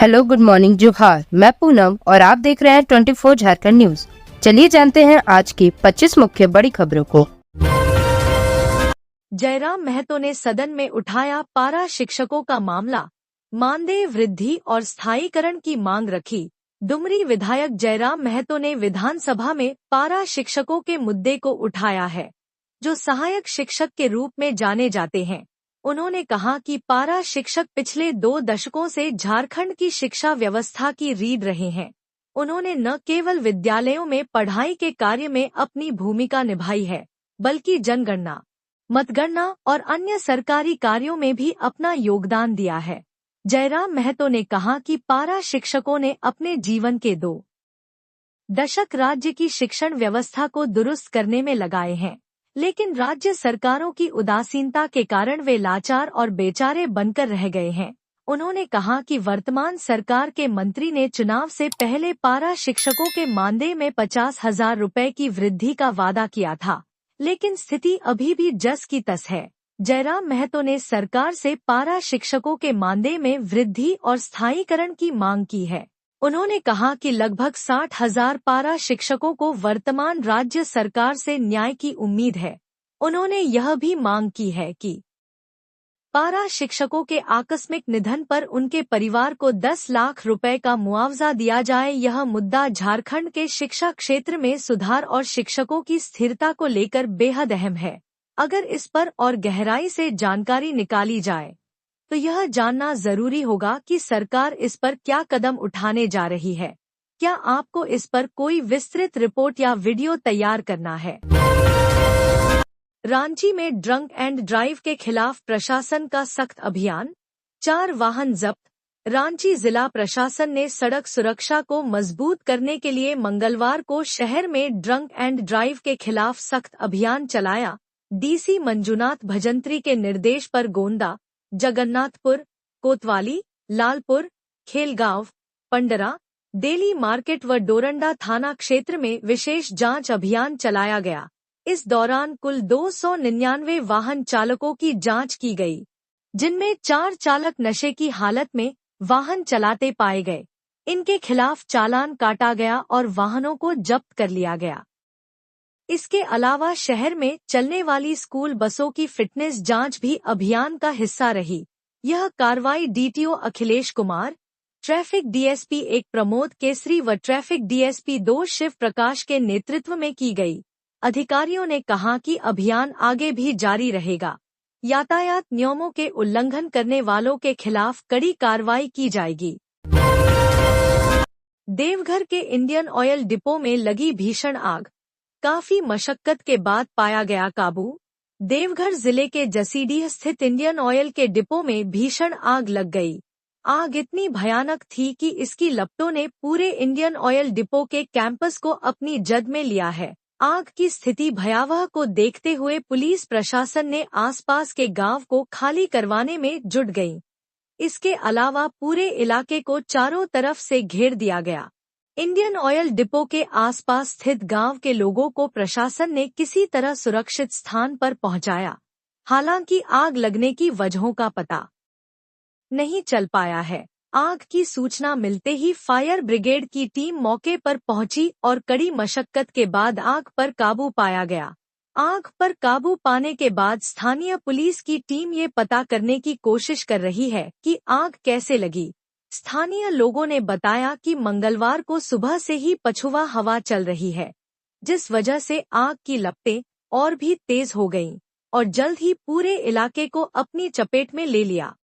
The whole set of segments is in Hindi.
हेलो, गुड मॉर्निंग, जोहार। मैं पूनम और आप देख रहे हैं 24 झारखंड न्यूज। चलिए जानते हैं आज की 25 मुख्य बड़ी खबरों को। जयराम महतो ने सदन में उठाया पारा शिक्षकों का मामला, मानदेय वृद्धि और स्थायीकरण की मांग रखी। डुमरी विधायक जयराम महतो ने विधानसभा में पारा शिक्षकों के मुद्दे को उठाया है, जो सहायक शिक्षक के रूप में जाने जाते हैं। उन्होंने कहा कि पारा शिक्षक पिछले 2 दशकों से झारखंड की शिक्षा व्यवस्था की रीढ़ रहे हैं। उन्होंने न केवल विद्यालयों में पढ़ाई के कार्य में अपनी भूमिका निभाई है, बल्कि जनगणना, मतगणना और अन्य सरकारी कार्यों में भी अपना योगदान दिया है। जयराम महतो ने कहा कि पारा शिक्षकों ने अपने जीवन के 2 दशक राज्य की शिक्षण व्यवस्था को दुरुस्त करने में लगाए हैं, लेकिन राज्य सरकारों की उदासीनता के कारण वे लाचार और बेचारे बनकर रह गए हैं। उन्होंने कहा कि वर्तमान सरकार के मंत्री ने चुनाव से पहले पारा शिक्षकों के मानदेय में 50,000 रुपए की वृद्धि का वादा किया था, लेकिन स्थिति अभी भी जस की तस है। जयराम महतो ने सरकार से पारा शिक्षकों के मानदेय में वृद्धि और स्थायीकरण की मांग की है। उन्होंने कहा कि लगभग 60,000 पारा शिक्षकों को वर्तमान राज्य सरकार से न्याय की उम्मीद है। उन्होंने यह भी मांग की है कि पारा शिक्षकों के आकस्मिक निधन पर उनके परिवार को 10 लाख रुपए का मुआवजा दिया जाए। यह मुद्दा झारखंड के शिक्षा क्षेत्र में सुधार और शिक्षकों की स्थिरता को लेकर बेहद अहम है। अगर इस पर और गहराई से जानकारी निकाली जाए तो यह जानना जरूरी होगा कि सरकार इस पर क्या कदम उठाने जा रही है। क्या आपको इस पर कोई विस्तृत रिपोर्ट या वीडियो तैयार करना है? रांची में ड्रंक एंड ड्राइव के खिलाफ प्रशासन का सख्त अभियान, 4 वाहन जब्त। रांची जिला प्रशासन ने सड़क सुरक्षा को मजबूत करने के लिए मंगलवार को शहर में ड्रंक एंड ड्राइव के खिलाफ सख्त अभियान चलाया। डीसी मंजुनाथ भजंत्री के निर्देश पर गोंदा, जगन्नाथपुर, कोतवाली, लालपुर, खेलगांव, पंडरा, डेली मार्केट व डोरंडा थाना क्षेत्र में विशेष जांच अभियान चलाया गया। इस दौरान कुल 299 वाहन चालकों की जांच की गई, जिनमें 4 चालक नशे की हालत में वाहन चलाते पाए गए। इनके खिलाफ चालान काटा गया और वाहनों को जब्त कर लिया गया। इसके अलावा शहर में चलने वाली स्कूल बसों की फिटनेस जांच भी अभियान का हिस्सा रही। यह कार्रवाई DTO Akhilesh Kumar, traffic DSP 1 Pramod Kesari व ट्रैफिक डीएसपी 2 शिव प्रकाश के नेतृत्व में की गई। अधिकारियों ने कहा कि अभियान आगे भी जारी रहेगा। यातायात नियमों के उल्लंघन करने वालों के खिलाफ कड़ी कार्रवाई की जाएगी। देवघर के इंडियन ऑयल डिपो में लगी भीषण आग, काफी मशक्कत के बाद पाया गया काबू। देवघर जिले के जसीडीह स्थित इंडियन ऑयल के डिपो में भीषण आग लग गई। आग इतनी भयानक थी कि इसकी लपटों ने पूरे इंडियन ऑयल डिपो के कैंपस को अपनी जद में लिया है। आग की स्थिति भयावह को देखते हुए पुलिस प्रशासन ने आसपास के गांव को खाली करवाने में जुट गई। इसके अलावा पूरे इलाके को चारों तरफ से घेर दिया गया। इंडियन ऑयल डिपो के आसपास स्थित गांव के लोगों को प्रशासन ने किसी तरह सुरक्षित स्थान पर पहुंचाया। हालांकि आग लगने की वजहों का पता नहीं चल पाया है। आग की सूचना मिलते ही फायर ब्रिगेड की टीम मौके पर पहुंची और कड़ी मशक्कत के बाद आग पर काबू पाया गया। आग पर काबू पाने के बाद स्थानीय पुलिस की टीम ये पता करने की कोशिश कर रही है कि आग कैसे लगी। स्थानीय लोगों ने बताया कि मंगलवार को सुबह से ही पछुआ हवा चल रही है, जिस वजह से आग की लपटें और भी तेज हो गईं और जल्द ही पूरे इलाके को अपनी चपेट में ले लिया।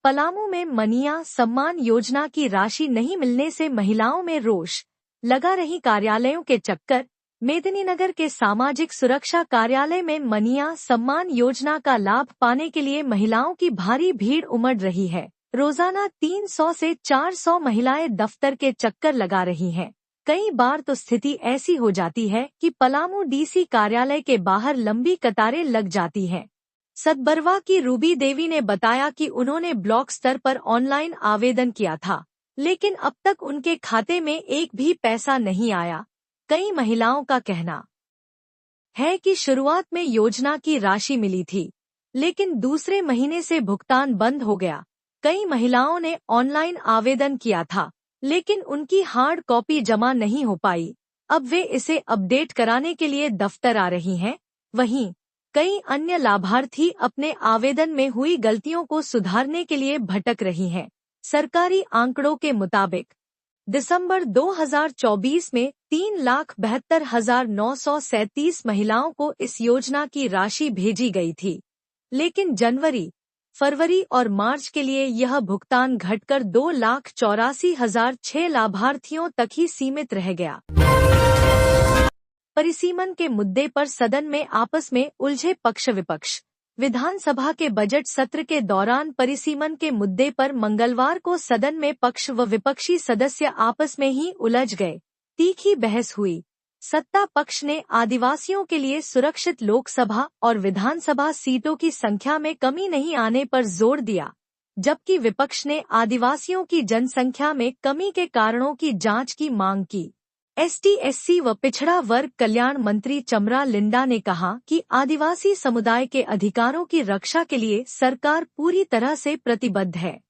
पलामू में मनिया सम्मान योजना की राशि नहीं मिलने से महिलाओं में रोष, लगा रही कार्यालयों के चक्कर। मेदिनीनगर के सामाजिक सुरक्षा कार्यालय में मनिया सम्मान योजना का लाभ पाने के लिए महिलाओं की भारी भीड़ उमड़ रही है। रोजाना 300 से 400 महिलाएं दफ्तर के चक्कर लगा रही हैं। कई बार तो स्थिति ऐसी हो जाती है कि पलामू डीसी कार्यालय के बाहर लंबी कतारें लग जाती हैं। सतबरवा की रूबी देवी ने बताया कि उन्होंने ब्लॉक स्तर पर ऑनलाइन आवेदन किया था, लेकिन अब तक उनके खाते में एक भी पैसा नहीं आया। कई महिलाओं का कहना है कि शुरुआत में योजना की राशि मिली थी, लेकिन दूसरे महीने से भुगतान बंद हो गया। कई महिलाओं ने ऑनलाइन आवेदन किया था, लेकिन उनकी हार्ड कॉपी जमा नहीं हो पाई। अब वे इसे अपडेट कराने के लिए दफ्तर आ रही हैं। वहीं कई अन्य लाभार्थी अपने आवेदन में हुई गलतियों को सुधारने के लिए भटक रही हैं। सरकारी आंकड़ों के मुताबिक दिसंबर 2024 में 3,72,937 महिलाओं को इस योजना की राशि भेजी गई थी, लेकिन जनवरी, फरवरी और मार्च के लिए यह भुगतान घटकर 2,84,006 लाभार्थियों तक ही सीमित रह गया। परिसीमन के मुद्दे पर सदन में आपस में उलझे पक्ष विपक्ष। विधानसभा के बजट सत्र के दौरान परिसीमन के मुद्दे पर मंगलवार को सदन में पक्ष व विपक्षी सदस्य आपस में ही उलझ गए। तीखी बहस हुई। सत्ता पक्ष ने आदिवासियों के लिए सुरक्षित लोकसभा और विधानसभा सीटों की संख्या में कमी नहीं आने पर जोर दिया, जबकि विपक्ष ने आदिवासियों की जनसंख्या में कमी के कारणों की जांच की मांग की। ST/SC व पिछड़ा वर्ग कल्याण मंत्री चमरा लिंडा ने कहा कि आदिवासी समुदाय के अधिकारों की रक्षा के लिए सरकार पूरी तरह से प्रतिबद्ध है।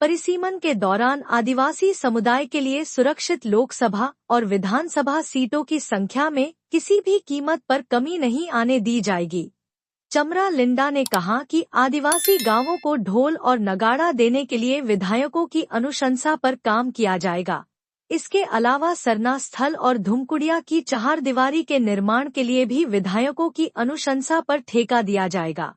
परिसीमन के दौरान आदिवासी समुदाय के लिए सुरक्षित लोकसभा और विधानसभा सीटों की संख्या में किसी भी कीमत पर कमी नहीं आने दी जाएगी। चमरा लिंडा ने कहा कि आदिवासी गांवों को ढोल और नगाड़ा देने के लिए विधायकों की अनुशंसा पर काम किया जाएगा। इसके अलावा सरना स्थल और धुमकुड़िया की चहारदीवारी के निर्माण के लिए भी विधायकों की अनुशंसा पर ठेका दिया जाएगा।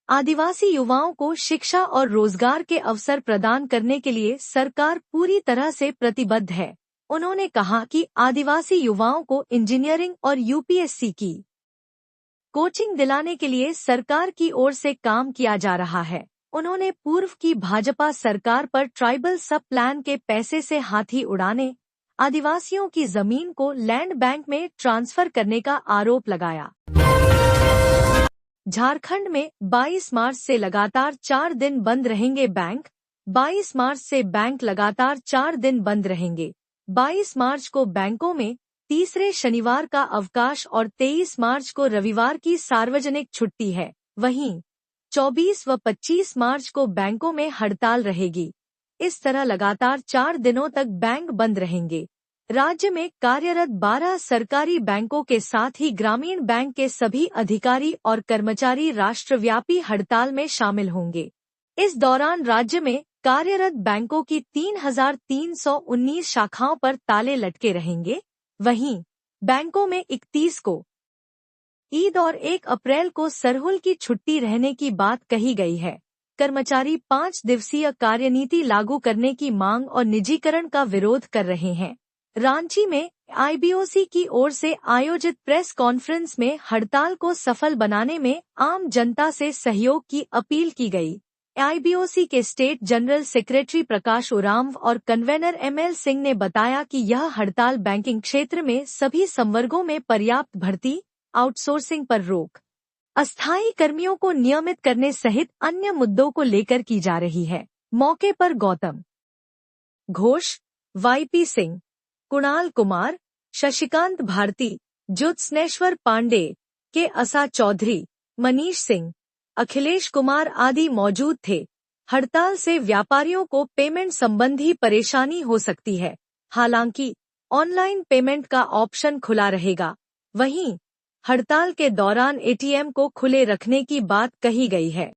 आदिवासी युवाओं को शिक्षा और रोजगार के अवसर प्रदान करने के लिए सरकार पूरी तरह से प्रतिबद्ध है। उन्होंने कहा कि आदिवासी युवाओं को इंजीनियरिंग और UPSC की कोचिंग दिलाने के लिए सरकार की ओर से काम किया जा रहा है। उन्होंने पूर्व की भाजपा सरकार पर ट्राइबल सब प्लान के पैसे से हाथी उड़ाने, आदिवासियों की जमीन को लैंड बैंक में ट्रांसफर करने का आरोप लगाया। झारखंड में 22 मार्च से लगातार 4 दिन बंद रहेंगे बैंक। 22 मार्च से बैंक लगातार 4 दिन बंद रहेंगे। 22 मार्च को बैंकों में तीसरे शनिवार का अवकाश और 23 मार्च को रविवार की सार्वजनिक छुट्टी है। वहीं 24 व 25 मार्च को बैंकों में हड़ताल रहेगी। इस तरह लगातार 4 दिनों तक बैंक बंद रहेंगे। राज्य में कार्यरत 12 सरकारी बैंकों के साथ ही ग्रामीण बैंक के सभी अधिकारी और कर्मचारी राष्ट्रव्यापी हड़ताल में शामिल होंगे। इस दौरान राज्य में कार्यरत बैंकों की 3,319 शाखाओं पर ताले लटके रहेंगे। वहीं बैंकों में 31 को ईद और 1 अप्रैल को सरहुल की छुट्टी रहने की बात कही गई है। कर्मचारी 5 दिवसीय कार्यनीति लागू करने की मांग और निजीकरण का विरोध कर रहे हैं। रांची में IBOC की ओर से आयोजित प्रेस कॉन्फ्रेंस में हड़ताल को सफल बनाने में आम जनता से सहयोग की अपील की गई। IBOC के स्टेट जनरल सेक्रेटरी प्रकाश उरांव और कन्वेनर ML सिंह ने बताया कि यह हड़ताल बैंकिंग क्षेत्र में सभी संवर्गों में पर्याप्त भर्ती, आउटसोर्सिंग पर रोक, अस्थायी कर्मियों को नियमित करने सहित अन्य मुद्दों को लेकर की जा रही है। मौके पर गौतम घोष, YP सिंह, कुणाल कुमार, शशिकांत भारती, ज्योत्सनेश्वर पांडे, के. चौधरी, मनीष सिंह, अखिलेश कुमार आदि मौजूद थे। हड़ताल से व्यापारियों को पेमेंट संबंधी परेशानी हो सकती है। हालांकि ऑनलाइन पेमेंट का ऑप्शन खुला रहेगा। वहीं हड़ताल के दौरान ATM को खुले रखने की बात कही गई है।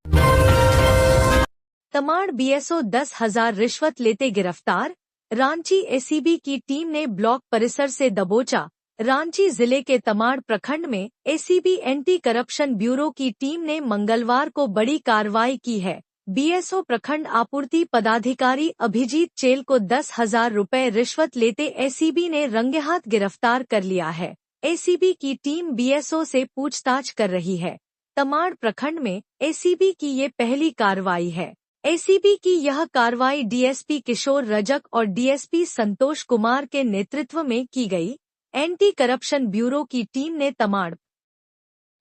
तमाड़ BSO 10,000 रिश्वत लेते गिरफ्तार। रांची ACB की टीम ने ब्लॉक परिसर से दबोचा। रांची जिले के तमाड़ प्रखंड में ACB एंटी करप्शन ब्यूरो की टीम ने मंगलवार को बड़ी कार्रवाई की है। BSO प्रखंड आपूर्ति पदाधिकारी अभिजीत चेल को 10,000 रुपए रिश्वत लेते ACB ने रंगेहाथ गिरफ्तार कर लिया है। ACB की टीम BSO से पूछताछ कर रही है। तमाड़ प्रखंड में ACB की ये पहली कार्रवाई है। ACB की यह कार्रवाई DSP किशोर रजक और DSP संतोष कुमार के नेतृत्व में की गई। एंटी करप्शन ब्यूरो की टीम ने तमाड़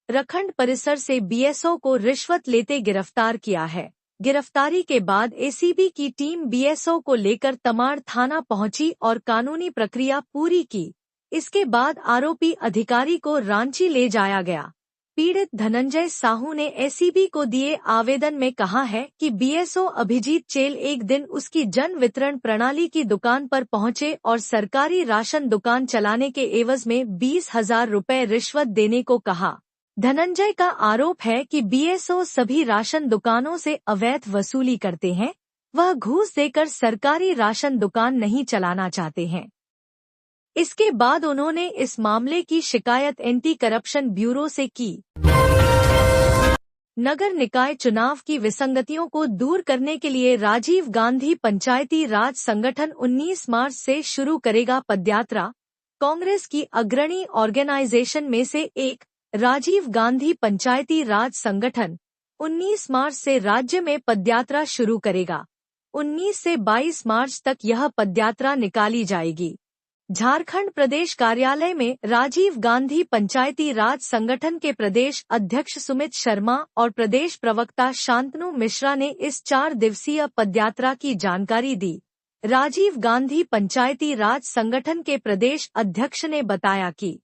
प्रखंड परिसर से BSO को रिश्वत लेते गिरफ्तार किया है। गिरफ्तारी के बाद ACB की टीम BSO को लेकर तमाड़ थाना पहुंची और कानूनी प्रक्रिया पूरी की। इसके बाद आरोपी अधिकारी को रांची ले जाया गया। पीड़ित धनंजय साहू ने एसीबी को दिए आवेदन में कहा है कि बीएसओ अभिजीत चेल एक दिन उसकी जन वितरण प्रणाली की दुकान पर पहुंचे और सरकारी राशन दुकान चलाने के एवज में 20,000 रुपए रिश्वत देने को कहा। धनंजय का आरोप है कि बीएसओ सभी राशन दुकानों से अवैध वसूली करते हैं, वह घूस देकर सरकारी राशन दुकान नहीं चलाना चाहते हैं। इसके बाद उन्होंने इस मामले की शिकायत एंटी करप्शन ब्यूरो से की। नगर निकाय चुनाव की विसंगतियों को दूर करने के लिए राजीव गांधी पंचायती राज संगठन 19 मार्च से शुरू करेगा पदयात्रा। कांग्रेस की अग्रणी ऑर्गेनाइजेशन में से एक राजीव गांधी पंचायती राज संगठन 19 मार्च से राज्य में पदयात्रा शुरू करेगा। 19 से 22 मार्च तक यह पदयात्रा निकाली जाएगी। झारखंड प्रदेश कार्यालय में राजीव गांधी पंचायती राज संगठन के प्रदेश अध्यक्ष सुमित शर्मा और प्रदेश प्रवक्ता शांतनु मिश्रा ने इस 4 दिवसीय पदयात्रा की जानकारी दी। राजीव गांधी पंचायती राज संगठन के प्रदेश अध्यक्ष ने बताया कि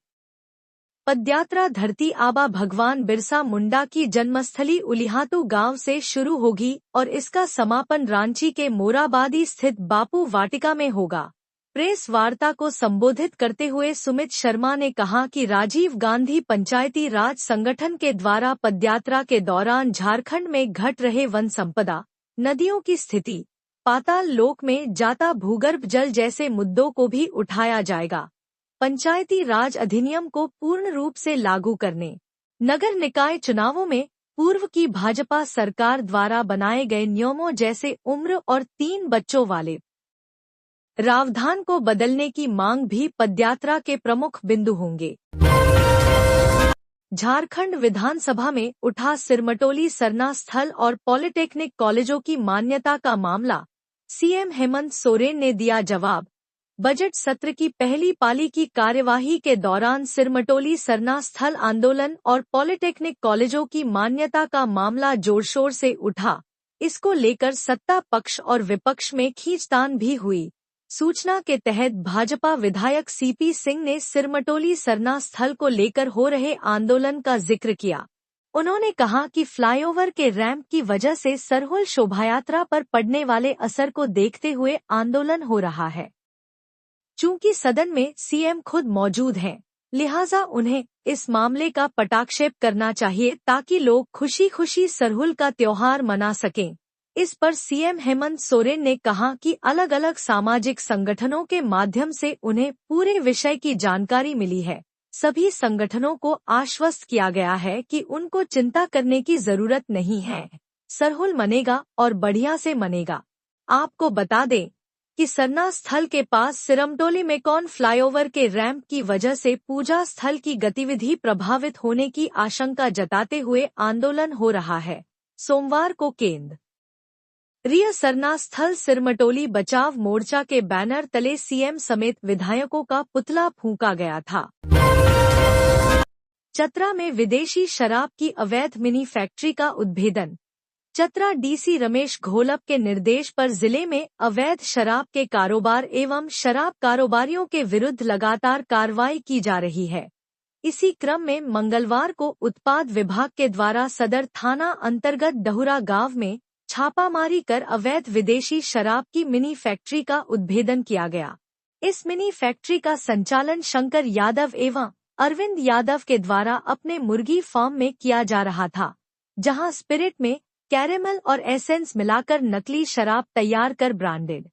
पदयात्रा धरती आबा भगवान बिरसा मुंडा की जन्मस्थली उलिहातू गांव से शुरू होगी और इसका समापन रांची के मोराबादी स्थित बापू वाटिका में होगा। प्रेस वार्ता को संबोधित करते हुए सुमित शर्मा ने कहा कि राजीव गांधी पंचायती राज संगठन के द्वारा पदयात्रा के दौरान झारखंड में घट रहे वन संपदा, नदियों की स्थिति, पाताल लोक में जाता भूगर्भ जल जैसे मुद्दों को भी उठाया जाएगा। पंचायती राज अधिनियम को पूर्ण रूप से लागू करने, नगर निकाय चुनावों में पूर्व की भाजपा सरकार द्वारा बनाए गए नियमों जैसे उम्र और 3 बच्चों वाले प्रावधान को बदलने की मांग भी पदयात्रा के प्रमुख बिंदु होंगे। झारखंड विधानसभा में उठा सिरमटोली सरना स्थल और पॉलिटेक्निक कॉलेजों की मान्यता का मामला, सीएम हेमंत सोरेन ने दिया जवाब। बजट सत्र की पहली पाली की कार्यवाही के दौरान सिरमटोली सरना स्थल आंदोलन और पॉलिटेक्निक कॉलेजों की मान्यता का मामला जोरशोर से उठा। इसको लेकर सत्ता पक्ष और विपक्ष में खींचतान भी हुई। सूचना के तहत भाजपा विधायक सीपी सिंह ने सिरमटोली सरना स्थल को लेकर हो रहे आंदोलन का जिक्र किया। उन्होंने कहा कि फ्लाईओवर के रैंप की वजह से सरहुल शोभायात्रा पर पड़ने वाले असर को देखते हुए आंदोलन हो रहा है। चूंकि सदन में सीएम खुद मौजूद हैं, लिहाजा उन्हें इस मामले का पटाक्षेप करना चाहिए ताकि लोग खुशी खुशी सरहुल का त्योहार मना सकें। इस पर सीएम हेमंत सोरेन ने कहा कि अलग अलग सामाजिक संगठनों के माध्यम से उन्हें पूरे विषय की जानकारी मिली है। सभी संगठनों को आश्वस्त किया गया है कि उनको चिंता करने की जरूरत नहीं है। सरहुल मनेगा और बढ़िया से मनेगा। आपको बता दें कि सरना स्थल के पास सिरमटोली में कौन फ्लाईओवर के रैंप की वजह से पूजा स्थल की गतिविधि प्रभावित होने की आशंका जताते हुए आंदोलन हो रहा है। सोमवार को केंद्र रिय सरना स्थल सिरमटोली बचाव मोर्चा के बैनर तले सीएम समेत विधायकों का पुतला फूंका गया था। चतरा में विदेशी शराब की अवैध मिनी फैक्ट्री का उद्भेदन। चतरा डीसी रमेश घोलप के निर्देश पर जिले में अवैध शराब के कारोबार एवं शराब कारोबारियों के विरुद्ध लगातार कार्रवाई की जा रही है। इसी क्रम में मंगलवार को उत्पाद विभाग के द्वारा सदर थाना अंतर्गत डहुरा गांव में छापामारी कर अवैध विदेशी शराब की मिनी फैक्ट्री का उद्भेदन किया गया। इस मिनी फैक्ट्री का संचालन शंकर यादव एवं अरविंद यादव के द्वारा अपने मुर्गी फार्म में किया जा रहा था, जहां स्पिरिट में कैरेमल और एसेंस मिलाकर नकली शराब तैयार कर ब्रांडेड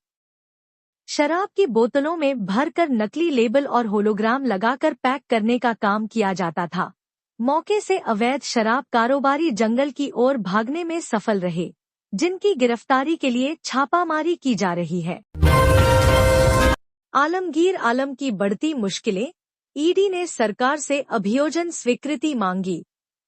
शराब की बोतलों में भरकर नकली लेबल और होलोग्राम लगाकर पैक करने का काम किया जाता था। मौके से अवैध शराब कारोबारी जंगल की ओर भागने में सफल रहे, जिनकी गिरफ्तारी के लिए छापामारी की जा रही है। आलमगीर आलम की बढ़ती मुश्किलें, ईडी ने सरकार से अभियोजन स्वीकृति मांगी।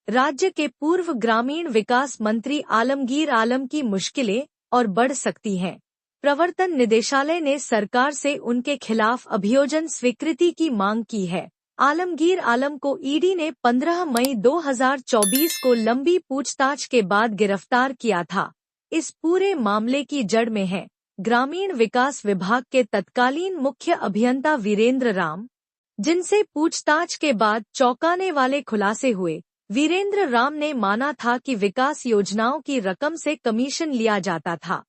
राज्य के पूर्व ग्रामीण विकास मंत्री आलमगीर आलम की मुश्किलें और बढ़ सकती हैं। प्रवर्तन निदेशालय ने सरकार से उनके खिलाफ अभियोजन स्वीकृति की मांग की है। आलमगीर आलम को ईडी ने 15 मई 2024 को लंबी पूछताछ के बाद गिरफ्तार किया था। इस पूरे मामले की जड़ में है ग्रामीण विकास विभाग के तत्कालीन मुख्य अभियंता वीरेंद्र राम, जिनसे पूछताछ के बाद चौंकाने वाले खुलासे हुए। वीरेंद्र राम ने माना था कि विकास योजनाओं की रकम से कमीशन लिया जाता था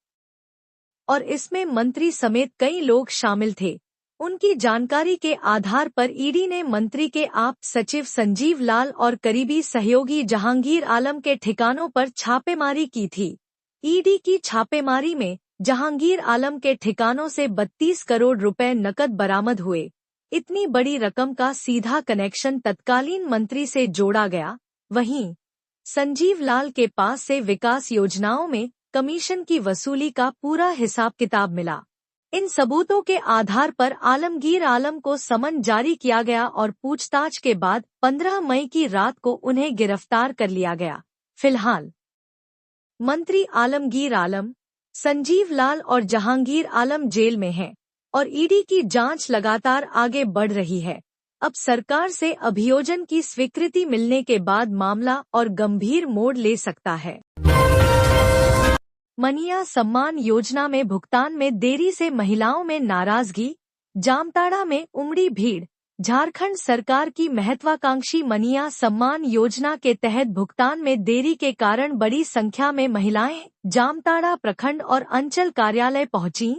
और इसमें मंत्री समेत कई लोग शामिल थे। उनकी जानकारी के आधार पर ईडी ने मंत्री के आप सचिव संजीव लाल और करीबी सहयोगी जहांगीर आलम के ठिकानों पर छापेमारी की थी। ईडी की छापेमारी में जहांगीर आलम के ठिकानों से 32 करोड़ रुपए नकद बरामद हुए। इतनी बड़ी रकम का सीधा कनेक्शन तत्कालीन मंत्री से जोड़ा गया। वहीं संजीव लाल के पास से विकास योजनाओं में कमीशन की वसूली का पूरा हिसाब किताब मिला। इन सबूतों के आधार पर आलमगीर आलम को समन जारी किया गया और पूछताछ के बाद 15 मई की रात को उन्हें गिरफ्तार कर लिया गया। फिलहाल मंत्री आलमगीर आलम, संजीव लाल और जहांगीर आलम जेल में हैं और ईडी की जांच लगातार आगे बढ़ रही है। अब सरकार से अभियोजन की स्वीकृति मिलने के बाद मामला और गंभीर मोड़ ले सकता है। मनिया सम्मान योजना में भुगतान में देरी से महिलाओं में नाराजगी, जामताड़ा में उमड़ी भीड़। झारखंड सरकार की महत्वाकांक्षी मनिया सम्मान योजना के तहत भुगतान में देरी के कारण बड़ी संख्या में महिलाएं जामताड़ा प्रखंड और अंचल कार्यालय पहुंची।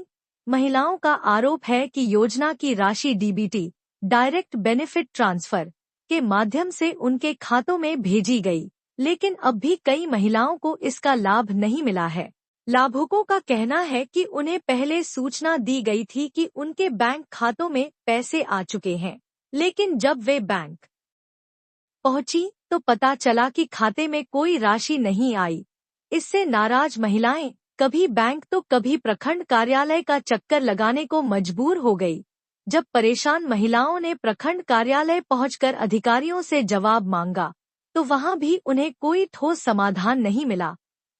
महिलाओं का आरोप है कि योजना की राशि डीबीटी डायरेक्ट बेनिफिट ट्रांसफर के माध्यम से उनके खातों में भेजी गई, लेकिन अब भी कई महिलाओं को इसका लाभ नहीं मिला है। लाभुकों का कहना है कि उन्हें पहले सूचना दी गई थी कि उनके बैंक खातों में पैसे आ चुके हैं, लेकिन जब वे बैंक पहुंची तो पता चला कि खाते में कोई राशि नहीं आई। इससे नाराज महिलाएं कभी बैंक तो कभी प्रखंड कार्यालय का चक्कर लगाने को मजबूर हो गई। जब परेशान महिलाओं ने प्रखंड कार्यालय पहुंचकर अधिकारियों से जवाब मांगा तो वहां भी उन्हें कोई ठोस समाधान नहीं मिला।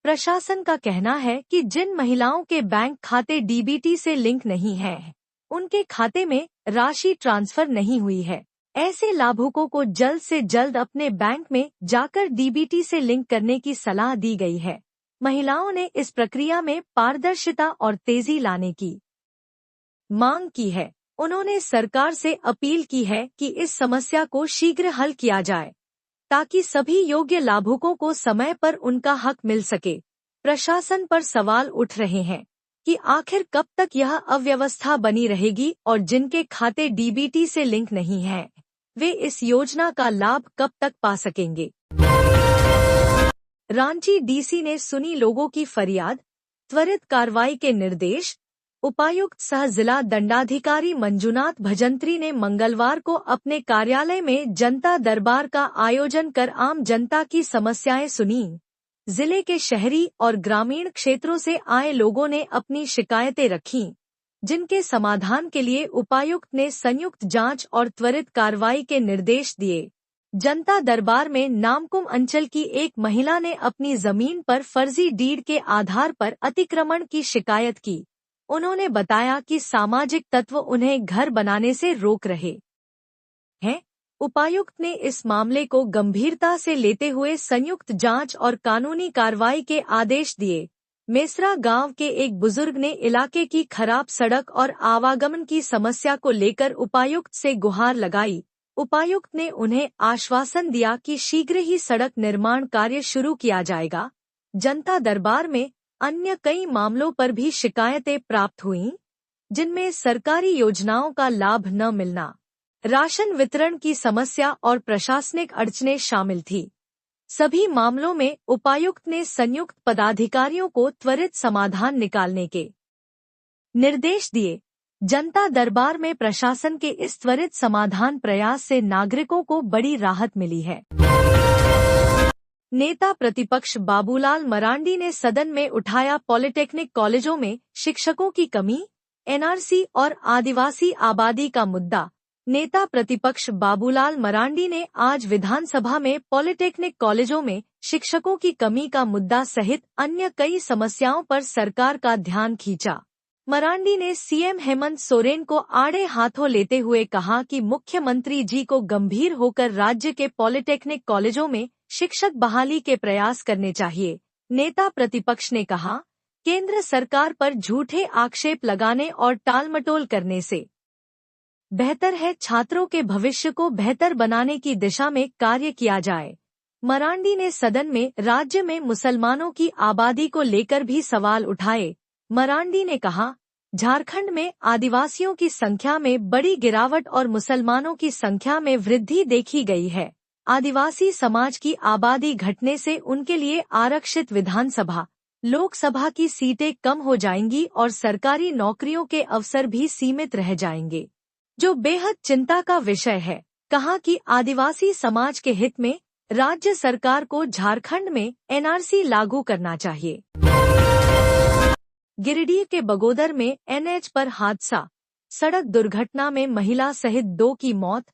प्रशासन का कहना है कि जिन महिलाओं के बैंक खाते डीबीटी से लिंक नहीं हैं, उनके खाते में राशि ट्रांसफर नहीं हुई है। ऐसे लाभुकों को जल्द से जल्द अपने बैंक में जाकर डीबीटी से लिंक करने की सलाह दी गई है। महिलाओं ने इस प्रक्रिया में पारदर्शिता और तेजी लाने की मांग की है। उन्होंने सरकार से अपील की है कि इस समस्या को शीघ्र हल किया जाए ताकि सभी योग्य लाभुकों को समय पर उनका हक मिल सके। प्रशासन पर सवाल उठ रहे हैं कि आखिर कब तक यह अव्यवस्था बनी रहेगी और जिनके खाते डीबीटी से लिंक नहीं हैं, वे इस योजना का लाभ कब तक पा सकेंगे। रांची डीसी ने सुनी लोगों की फरियाद, त्वरित कार्रवाई के निर्देश। उपायुक्त सह जिला दंडाधिकारी मंजुनाथ भजंत्री ने मंगलवार को अपने कार्यालय में जनता दरबार का आयोजन कर आम जनता की समस्याएं सुनी। जिले के शहरी और ग्रामीण क्षेत्रों से आए लोगों ने अपनी शिकायतें रखीं, जिनके समाधान के लिए उपायुक्त ने संयुक्त जांच और त्वरित कार्रवाई के निर्देश दिए। जनता दरबार में नामकुम अंचल की एक महिला ने अपनी जमीन पर फर्जी डीड के आधार पर अतिक्रमण की शिकायत की। उन्होंने बताया कि सामाजिक तत्व उन्हें घर बनाने से रोक रहे हैं। उपायुक्त ने इस मामले को गंभीरता से लेते हुए संयुक्त जांच और कानूनी कार्रवाई के आदेश दिए। मेसरा गांव के एक बुजुर्ग ने इलाके की खराब सड़क और आवागमन की समस्या को लेकर उपायुक्त से गुहार लगाई। उपायुक्त ने उन्हें आश्वासन दिया कि शीघ्र ही सड़क निर्माण कार्य शुरू किया जाएगा। जनता दरबार में अन्य कई मामलों पर भी शिकायतें प्राप्त हुईं, जिनमें सरकारी योजनाओं का लाभ न मिलना, राशन वितरण की समस्या और प्रशासनिक अड़चनें शामिल थी। सभी मामलों में उपायुक्त ने संयुक्त पदाधिकारियों को त्वरित समाधान निकालने के निर्देश दिए। जनता दरबार में प्रशासन के इस त्वरित समाधान प्रयास से नागरिकों को बड़ी राहत मिली है। नेता प्रतिपक्ष बाबूलाल मरांडी ने सदन में उठाया पॉलिटेक्निक कॉलेजों में शिक्षकों की कमी, एनआरसी और आदिवासी आबादी का मुद्दा। नेता प्रतिपक्ष बाबूलाल मरांडी ने आज विधानसभा में पॉलिटेक्निक कॉलेजों में शिक्षकों की कमी का मुद्दा सहित अन्य कई समस्याओं पर सरकार का ध्यान खींचा। मरांडी ने सीएम हेमंत सोरेन को आड़े हाथों लेते हुए कहा कि मुख्यमंत्री जी को गंभीर होकर राज्य के पॉलिटेक्निक कॉलेजों में शिक्षक बहाली के प्रयास करने चाहिए। नेता प्रतिपक्ष ने कहा, केंद्र सरकार पर झूठे आक्षेप लगाने और टालमटोल करने से बेहतर है छात्रों के भविष्य को बेहतर बनाने की दिशा में कार्य किया जाए। मरांडी ने सदन में राज्य में मुसलमानों की आबादी को लेकर भी सवाल उठाए। मरांडी ने कहा, झारखंड में आदिवासियों की संख्या में बड़ी गिरावट और मुसलमानों की संख्या में वृद्धि देखी गई है। आदिवासी समाज की आबादी घटने से उनके लिए आरक्षित विधानसभा, लोकसभा की सीटें कम हो जाएंगी और सरकारी नौकरियों के अवसर भी सीमित रह जाएंगे, जो बेहद चिंता का विषय है। कहा कि आदिवासी समाज के हित में राज्य सरकार को झारखंड में एनआरसी लागू करना चाहिए। गिरिडीह के बगोदर में एनएच पर हादसा, सड़क दुर्घटना में महिला सहित 2 की मौत।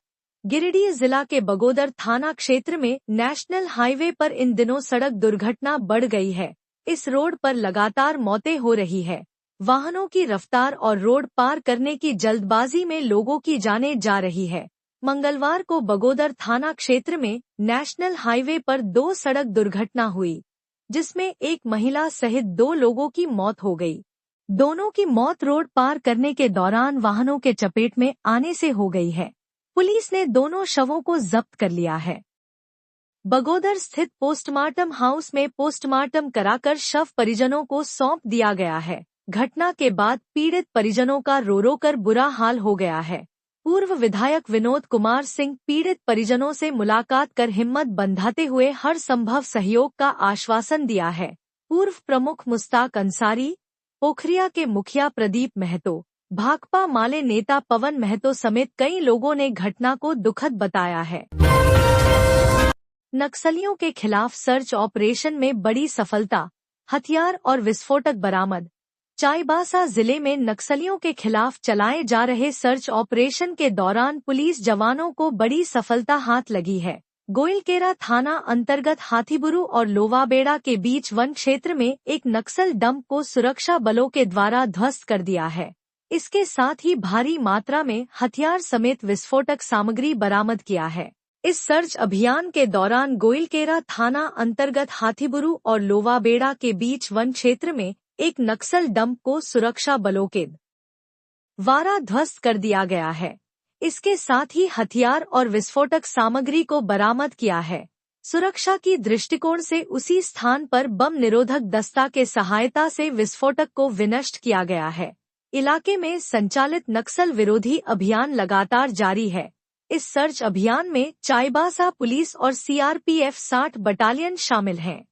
गिरिडीह जिला के बगोदर थाना क्षेत्र में नेशनल हाईवे पर इन दिनों सड़क दुर्घटना बढ़ गई है। इस रोड पर लगातार मौतें हो रही है। वाहनों की रफ्तार और रोड पार करने की जल्दबाजी में लोगों की जानें जा रही है। मंगलवार को बगोदर थाना क्षेत्र में नेशनल हाईवे पर 2 सड़क दुर्घटना हुई, जिसमें एक महिला सहित 2 लोगों की मौत हो गई। दोनों की मौत रोड पार करने के दौरान वाहनों के चपेट में आने से हो गई है। पुलिस ने दोनों शवों को जब्त कर लिया है। बगोदर स्थित पोस्टमार्टम हाउस में पोस्टमार्टम कराकर शव परिजनों को सौंप दिया गया है। घटना के बाद पीड़ित परिजनों का रो रो कर बुरा हाल हो गया है। पूर्व विधायक विनोद कुमार सिंह पीड़ित परिजनों से मुलाकात कर हिम्मत बंधाते हुए हर संभव सहयोग का आश्वासन दिया है। पूर्व प्रमुख मुस्ताक अंसारी, पोखरिया के मुखिया प्रदीप महतो, भाकपा माले नेता पवन महतो समेत कई लोगों ने घटना को दुखद बताया है। नक्सलियों के खिलाफ सर्च ऑपरेशन में बड़ी सफलता, हथियार और विस्फोटक बरामद। चाईबासा जिले में नक्सलियों के खिलाफ चलाए जा रहे सर्च ऑपरेशन के दौरान पुलिस जवानों को बड़ी सफलता हाथ लगी है। गोइलकेरा थाना अंतर्गत हाथीबुरु और लोवाबेड़ा के बीच वन क्षेत्र में एक नक्सल डंप को सुरक्षा बलों के द्वारा ध्वस्त कर दिया है। इसके साथ ही भारी मात्रा में हथियार समेत विस्फोटक सामग्री बरामद किया है। इस सर्च अभियान के दौरान गोइलकेरा थाना अंतर्गत हाथीबुरु और लोवाबेड़ा के बीच वन क्षेत्र में एक नक्सल डंप को सुरक्षा बलों के द्वारा ध्वस्त कर दिया गया है। इसके साथ ही हथियार और विस्फोटक सामग्री को बरामद किया है। सुरक्षा की दृष्टिकोण से उसी स्थान पर बम निरोधक दस्ता के सहायता से विस्फोटक को विनष्ट किया गया है। इलाके में संचालित नक्सल विरोधी अभियान लगातार जारी है। इस सर्च अभियान में चाईबासा पुलिस और सीआरपीएफ 60 बटालियन शामिल हैं।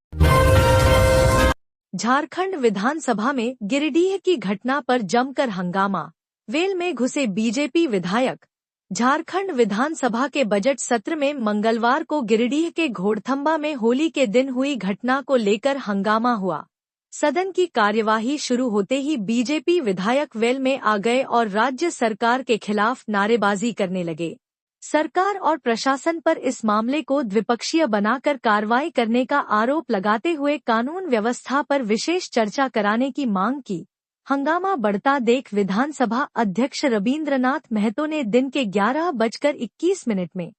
झारखंड विधानसभा में गिरिडीह की घटना पर जमकर हंगामा, वेल में घुसे बीजेपी विधायक। झारखंड विधानसभा के बजट सत्र में मंगलवार को गिरिडीह के घोड़थंबा में होली के दिन हुई घटना को लेकर हंगामा हुआ। सदन की कार्यवाही शुरू होते ही बीजेपी विधायक वेल में आ गए और राज्य सरकार के खिलाफ नारेबाजी करने लगे। सरकार और प्रशासन पर इस मामले को द्विपक्षीय बनाकर कार्रवाई करने का आरोप लगाते हुए कानून व्यवस्था पर विशेष चर्चा कराने की मांग की। हंगामा बढ़ता देख विधानसभा अध्यक्ष रबीन्द्रनाथ महतो ने दिन के 11:21 में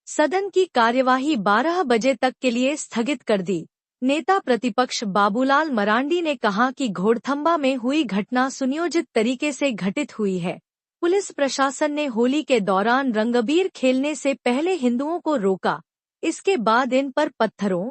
सदन की कार्यवाही 12 बजे तक के लिए स्थगित कर दी। नेता प्रतिपक्ष बाबूलाल मरांडी ने कहा कि घोड़थंबा में हुई घटना सुनियोजित तरीके से घटित हुई है। पुलिस प्रशासन ने होली के दौरान रंगबीर खेलने से पहले हिंदुओं को रोका। इसके बाद इन पर पत्थरों,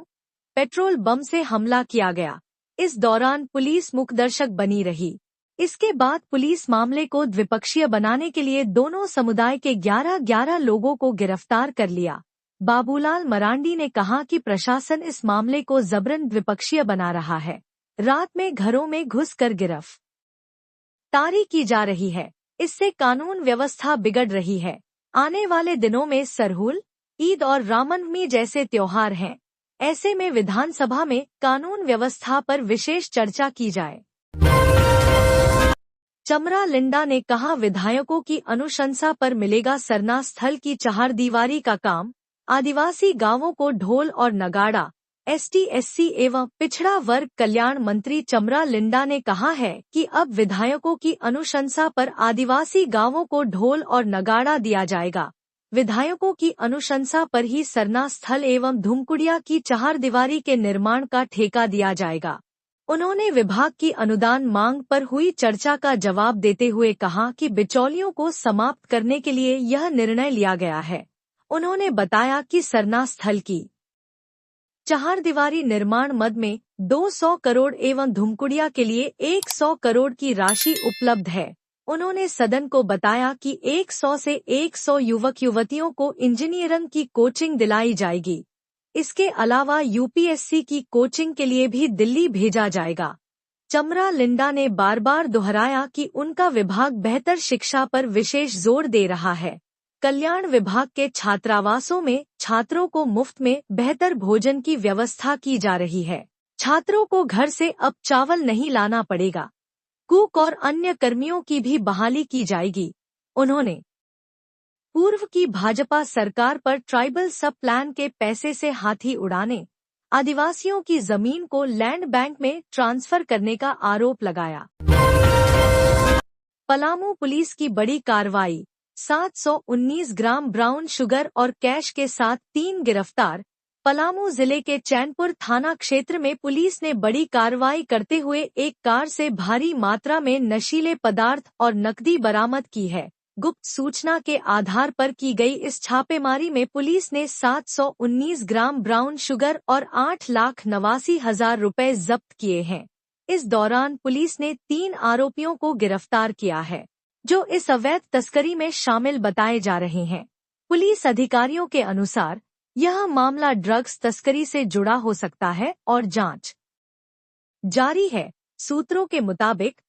पेट्रोल बम से हमला किया गया। इस दौरान पुलिस मूकदर्शक बनी रही। इसके बाद पुलिस मामले को द्विपक्षीय बनाने के लिए दोनों समुदाय के 11 लोगों को गिरफ्तार कर लिया। बाबूलाल मरांडी ने कहा कि प्रशासन इस मामले को जबरन द्विपक्षीय बना रहा है। रात में घरों में घुसकर गिरफ्तारी की जा रही है। इससे कानून व्यवस्था बिगड़ रही है। आने वाले दिनों में सरहुल, ईद और रामनवमी जैसे त्योहार हैं। ऐसे में विधानसभा में कानून व्यवस्था पर विशेष चर्चा की जाए। चमरा लिंडा ने कहा, विधायकों की अनुशंसा पर मिलेगा सरना स्थल की चहारदीवारी का काम। आदिवासी गांवों को ढोल और नगाड़ा। ST/SC एवं पिछड़ा वर्ग कल्याण मंत्री चमरा लिंडा ने कहा है कि अब विधायकों की अनुशंसा पर आदिवासी गांवों को ढोल और नगाड़ा दिया जाएगा। विधायकों की अनुशंसा पर ही सरना स्थल एवं धुमकुड़िया की चहारदीवारी के निर्माण का ठेका दिया जाएगा। उन्होंने विभाग की अनुदान मांग पर हुई चर्चा का जवाब देते हुए कहा कि बिचौलियों को समाप्त करने के लिए यह निर्णय लिया गया है। उन्होंने बताया कि सरना स्थल की चहारदीवारी निर्माण मद में 200 करोड़ एवं धुमकुड़िया के लिए 100 करोड़ की राशि उपलब्ध है। उन्होंने सदन को बताया कि 100 से 100 युवक युवतियों को इंजीनियरिंग की कोचिंग दिलाई जाएगी। इसके अलावा यूपीएससी की कोचिंग के लिए भी दिल्ली भेजा जाएगा। चमरा लिंडा ने बार बार दोहराया कि उनका विभाग बेहतर शिक्षा पर विशेष जोर दे रहा है। कल्याण विभाग के छात्रावासों में छात्रों को मुफ्त में बेहतर भोजन की व्यवस्था की जा रही है। छात्रों को घर से अब चावल नहीं लाना पड़ेगा। कुक और अन्य कर्मियों की भी बहाली की जाएगी। उन्होंने पूर्व की भाजपा सरकार पर ट्राइबल सब प्लान के पैसे से हाथी उड़ाने, आदिवासियों की जमीन को लैंड बैंक में ट्रांसफर करने का आरोप लगाया। पलामू पुलिस की बड़ी कार्रवाई, 719 ग्राम ब्राउन शुगर और कैश के साथ 3 गिरफ्तार। पलामू जिले के चैनपुर थाना क्षेत्र में पुलिस ने बड़ी कार्रवाई करते हुए एक कार से भारी मात्रा में नशीले पदार्थ और नकदी बरामद की है। गुप्त सूचना के आधार पर की गई इस छापेमारी में पुलिस ने 719 ग्राम ब्राउन शुगर और 8,89,000 रुपए जब्त किए हैं। इस दौरान पुलिस ने 3 आरोपियों को गिरफ्तार किया है, जो इस अवैध तस्करी में शामिल बताए जा रहे हैं। पुलिस अधिकारियों के अनुसार यह मामला ड्रग्स तस्करी से जुड़ा हो सकता है और जांच जारी है। सूत्रों के मुताबिक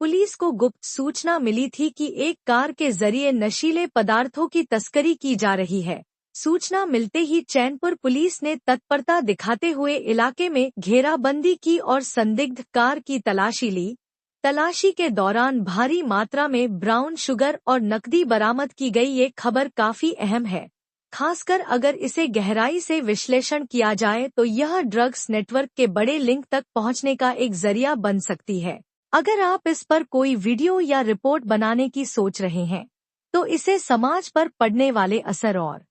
पुलिस को गुप्त सूचना मिली थी कि एक कार के जरिए नशीले पदार्थों की तस्करी की जा रही है। सूचना मिलते ही चैनपुर पुलिस ने तत्परता दिखाते हुए इलाके में घेराबंदी की और संदिग्ध कार की तलाशी ली। तलाशी के दौरान भारी मात्रा में ब्राउन शुगर और नकदी बरामद की गई। ये खबर काफी अहम है, खासकर अगर इसे गहराई से विश्लेषण किया जाए तो यह ड्रग्स नेटवर्क के बड़े लिंक तक पहुंचने का एक जरिया बन सकती है। अगर आप इस पर कोई वीडियो या रिपोर्ट बनाने की सोच रहे हैं तो इसे समाज पर पड़ने वाले असर और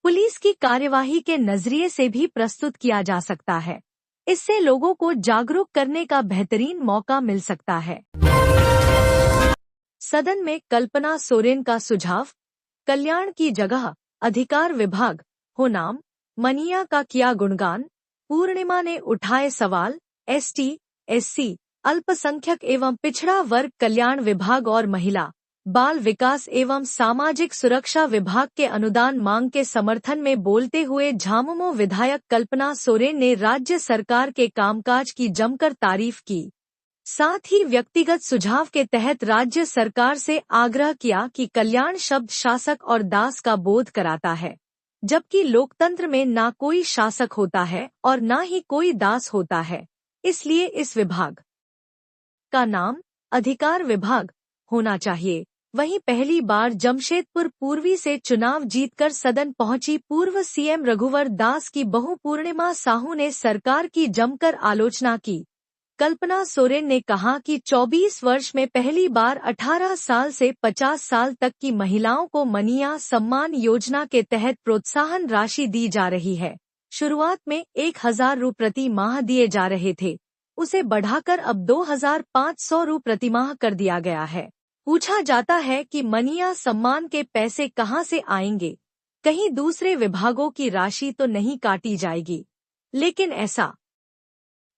पुलिस की कार्यवाही के नजरिए से भी प्रस्तुत किया जा सकता है। इससे लोगों को जागरूक करने का बेहतरीन मौका मिल सकता है। सदन में कल्पना सोरेन का सुझाव, कल्याण की जगह अधिकार विभाग हो नाम, मनिया का किया गुणगान। पूर्णिमा ने उठाए सवाल, एसटी, एससी, अल्पसंख्यक एवं पिछड़ा वर्ग कल्याण विभाग और महिला, बाल विकास एवं सामाजिक सुरक्षा विभाग के अनुदान मांग के समर्थन में बोलते हुए झामुमो विधायक कल्पना सोरेन ने राज्य सरकार के कामकाज की जमकर तारीफ की। साथ ही व्यक्तिगत सुझाव के तहत राज्य सरकार से आग्रह किया कि कल्याण शब्द शासक और दास का बोध कराता है, जबकि लोकतंत्र में ना कोई शासक होता है और ना ही कोई दास होता है। इसलिए इस विभाग का नाम अधिकार विभाग होना चाहिए। वहीं पहली बार जमशेदपुर पूर्वी से चुनाव जीतकर सदन पहुंची पूर्व सीएम रघुवर दास की बहू पूर्णिमा साहू ने सरकार की जमकर आलोचना की। कल्पना सोरेन ने कहा कि 24 वर्ष में पहली बार 18 साल से 50 साल तक की महिलाओं को मनिया सम्मान योजना के तहत प्रोत्साहन राशि दी जा रही है। शुरुआत में 1,000 रु प्रति माह दिए जा रहे थे, उसे बढ़ाकर अब 2,500 रु प्रति माह कर दिया गया है। पूछा जाता है कि मनिया सम्मान के पैसे कहां से आएंगे, कहीं दूसरे विभागों की राशि तो नहीं काटी जाएगी, लेकिन ऐसा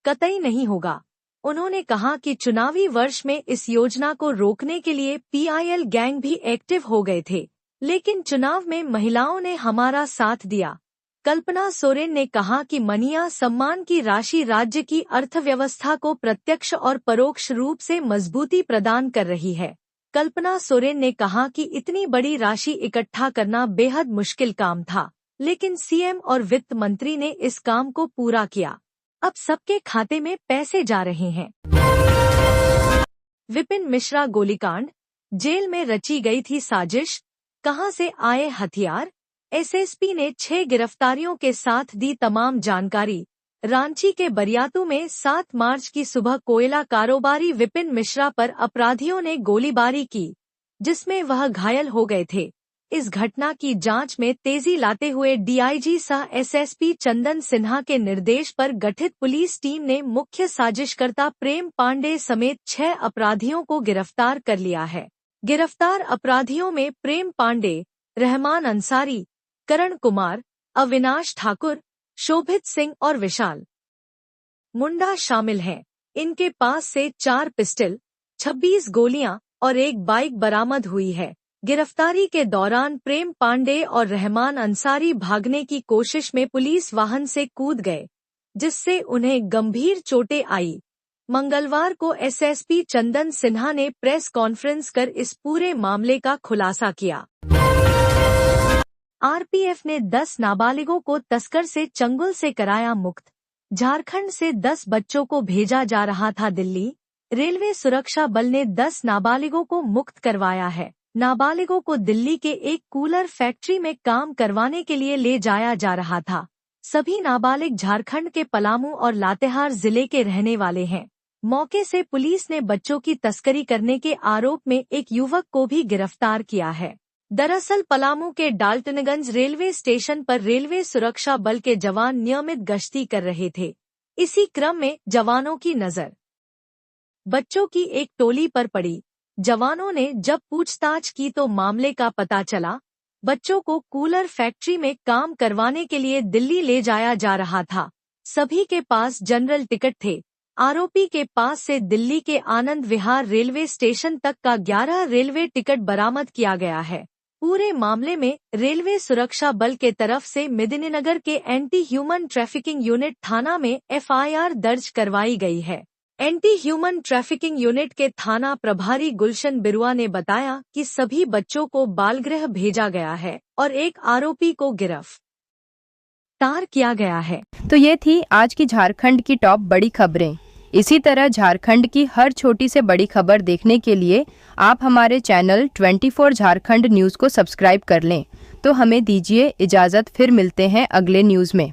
कतई नहीं होगा। उन्होंने कहा कि चुनावी वर्ष में इस योजना को रोकने के लिए पीआईएल गैंग भी एक्टिव हो गए थे, लेकिन चुनाव में महिलाओं ने हमारा साथ दिया। कल्पना सोरेन ने कहा कि मनिया सम्मान की राशि राज्य की अर्थव्यवस्था को प्रत्यक्ष और परोक्ष रूप से मजबूती प्रदान कर रही है। कल्पना सोरेन ने कहा कि इतनी बड़ी राशि इकट्ठा करना बेहद मुश्किल काम था, लेकिन सीएम और वित्त मंत्री ने इस काम को पूरा किया। अब सबके खाते में पैसे जा रहे हैं। विपिन मिश्रा गोलीकांड, जेल में रची गई थी साजिश, कहां से आए हथियार? एसएसपी ने 6 गिरफ्तारियों के साथ दी तमाम जानकारी। रांची के बरियातू में 7 मार्च की सुबह कोयला कारोबारी विपिन मिश्रा पर अपराधियों ने गोलीबारी की, जिसमें वह घायल हो गए थे। इस घटना की जांच में तेजी लाते हुए डीआईजी सह एसएसपी चंदन सिन्हा के निर्देश पर गठित पुलिस टीम ने मुख्य साजिशकर्ता प्रेम पांडे समेत 6 अपराधियों को गिरफ्तार कर लिया है। गिरफ्तार अपराधियों में प्रेम पांडे, रहमान अंसारी, करण कुमार, अविनाश ठाकुर, शोभित सिंह और विशाल मुंडा शामिल हैं। इनके पास से 4 पिस्टल, 26 गोलियां और एक बाइक बरामद हुई है। गिरफ्तारी के दौरान प्रेम पांडे और रहमान अंसारी भागने की कोशिश में पुलिस वाहन से कूद गए, जिससे उन्हें गंभीर चोटें आई। मंगलवार को एसएसपी चंदन सिन्हा ने प्रेस कॉन्फ्रेंस कर इस पूरे मामले का खुलासा किया। आरपीएफ ने 10 नाबालिगों को तस्कर से चंगुल से कराया मुक्त। झारखंड से 10 बच्चों को भेजा जा रहा था दिल्ली। रेलवे सुरक्षा बल ने 10 नाबालिगों को मुक्त करवाया है। नाबालिगों को दिल्ली के एक कूलर फैक्ट्री में काम करवाने के लिए ले जाया जा रहा था। सभी नाबालिग झारखंड के पलामू और लातेहार जिले के रहने वाले हैं। मौके से पुलिस ने बच्चों की तस्करी करने के आरोप में एक युवक को भी गिरफ्तार किया है। दरअसल पलामू के डाल्टनगंज रेलवे स्टेशन पर रेलवे सुरक्षा बल के जवान नियमित गश्ती कर रहे थे। इसी क्रम में जवानों की नजर बच्चों की एक टोली पर पड़ी। जवानों ने जब पूछताछ की तो मामले का पता चला। बच्चों को कूलर फैक्ट्री में काम करवाने के लिए दिल्ली ले जाया जा रहा था। सभी के पास जनरल टिकट थे। आरोपी के पास से दिल्ली के आनंद विहार रेलवे स्टेशन तक का 11 रेलवे टिकट बरामद किया गया है। पूरे मामले में रेलवे सुरक्षा बल के तरफ से मेदिनीनगर के एंटी ह्यूमन ट्रैफिकिंग यूनिट थाना में एफआईआर दर्ज करवाई गई है। एंटी ह्यूमन ट्रैफिकिंग यूनिट के थाना प्रभारी गुलशन बिरुआ ने बताया कि सभी बच्चों को बालगृह भेजा गया है और एक आरोपी को गिरफ्तार किया गया है। तो ये थी आज की झारखंड की टॉप बड़ी खबरें। इसी तरह झारखंड की हर छोटी से बड़ी खबर देखने के लिए आप हमारे चैनल 24 झारखंड न्यूज़ को सब्सक्राइब कर लें। तो हमें दीजिए इजाज़त, फिर मिलते हैं अगले न्यूज़ में।